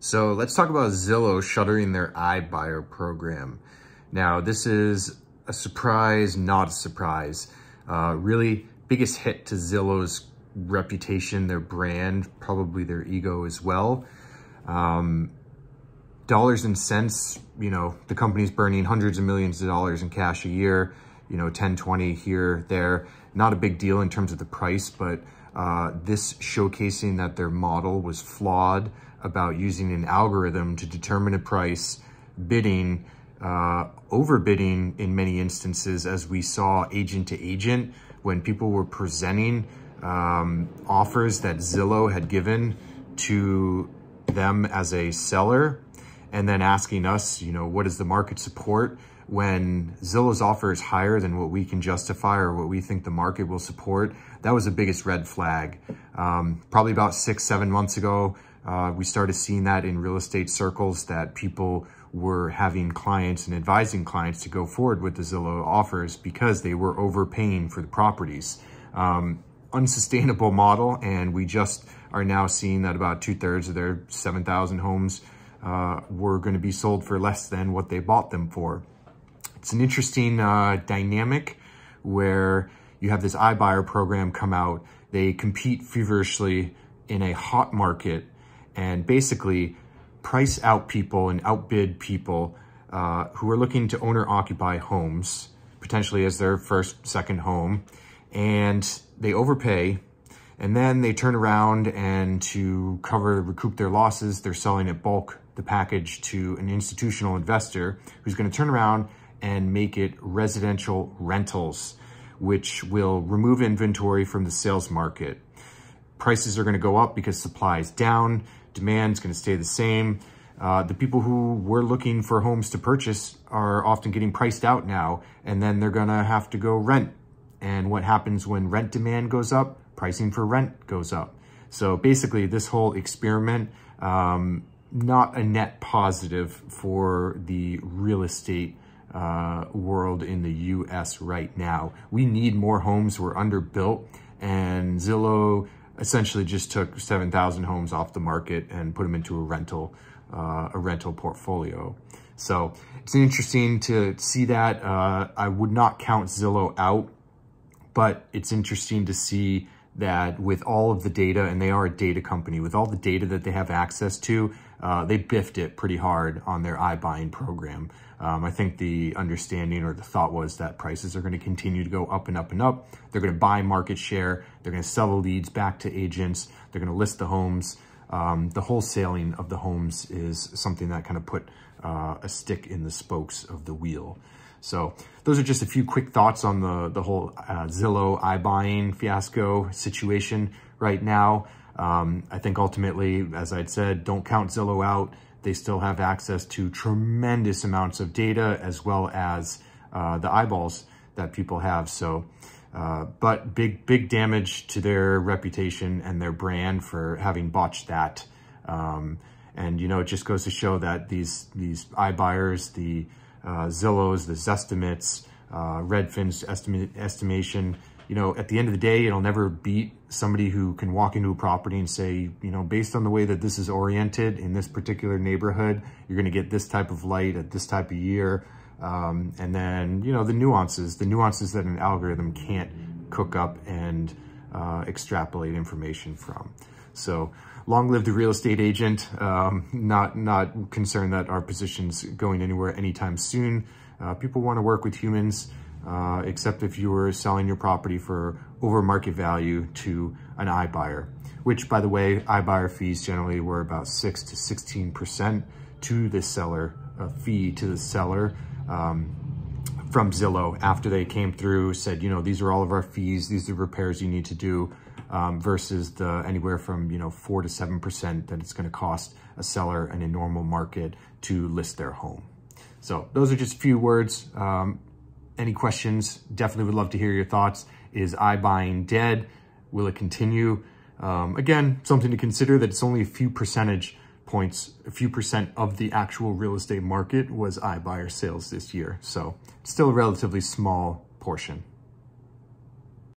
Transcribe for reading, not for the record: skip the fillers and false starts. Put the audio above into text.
So let's talk about Zillow shuttering their iBuyer program. Now, this is a surprise, not a surprise. Really biggest hit to Zillow's reputation, their brand, probably their ego as well. Dollars and cents, the company's burning hundreds of millions of dollars in cash a year, 10, 20 here, there. Not a big deal in terms of the price, but this showcasing that their model was flawed about using an algorithm to determine a price, bidding, overbidding in many instances, as we saw agent to agent when people were presenting offers that Zillow had given to them as a seller, and then asking us, what is the market support when Zillow's offer is higher than what we can justify or what we think the market will support. That was the biggest red flag. Probably about 6-7 months ago, we started seeing that in real estate circles, that people were having clients and advising clients to go forward with the Zillow offers because they were overpaying for the properties. Unsustainable model, and we just are now seeing that about 2/3 of their 7,000 homes were going to be sold for less than what they bought them for. It's an interesting dynamic where you have this iBuyer program come out. They compete feverishly in a hot market and basically price out people and outbid people who are looking to own or occupy homes, potentially as their first, second home, and they overpay. And then they turn around and to recoup their losses, they're selling at bulk the package to an institutional investor who's going to turn around and make it residential rentals, which will remove inventory from the sales market. Prices are going to go up because supply is down, demand is going to stay the same. The people who were looking for homes to purchase are often getting priced out now, and then they're going to have to go rent. And what happens when rent demand goes up? Pricing for rent goes up. So basically, this whole experiment, not a net positive for the real estate world in the US right now. We need more homes. We're underbuilt, and Zillow essentially just took 7,000 homes off the market and put them into a rental portfolio. So it's interesting to see that. I would not count Zillow out, but it's interesting to see that with all of the data, and they are a data company, with all the data that they have access to, they biffed it pretty hard on their iBuying program. I think the understanding or the thought was that prices are going to continue to go up and up and up. They're going to buy market share. They're going to sell the leads back to agents. They're going to list the homes. The wholesaling of the homes is something that kind of put a stick in the spokes of the wheel. So those are just a few quick thoughts on the whole Zillow iBuying fiasco situation right now. I think ultimately, as I'd said, don't count Zillow out. They still have access to tremendous amounts of data, as well as the eyeballs that people have. So, but big damage to their reputation and their brand for having botched that. And it just goes to show that these iBuyers, the Zillows, the Zestimates, Redfin's estimation, at the end of the day, it'll never beat somebody who can walk into a property and say, based on the way that this is oriented in this particular neighborhood, you're going to get this type of light at this type of year. And then, the nuances that an algorithm can't cook up and extrapolate information from. So long live the real estate agent. Not concerned that our position's going anywhere anytime soon. People want to work with humans, except if you were selling your property for over market value to an iBuyer, which, by the way, iBuyer fees generally were about 6 to 16% to the seller, a fee to the seller from Zillow after they came through, said, these are all of our fees, these are the repairs you need to do, versus the anywhere from 4 to 7% that it's going to cost a seller in a normal market to list their home. So those are just a few words. Any questions? Definitely would love to hear your thoughts. Is iBuying dead? Will it continue? Again, something to consider that it's only a few percentage points, a few percent of the actual real estate market was iBuyer sales this year. So it's still a relatively small portion.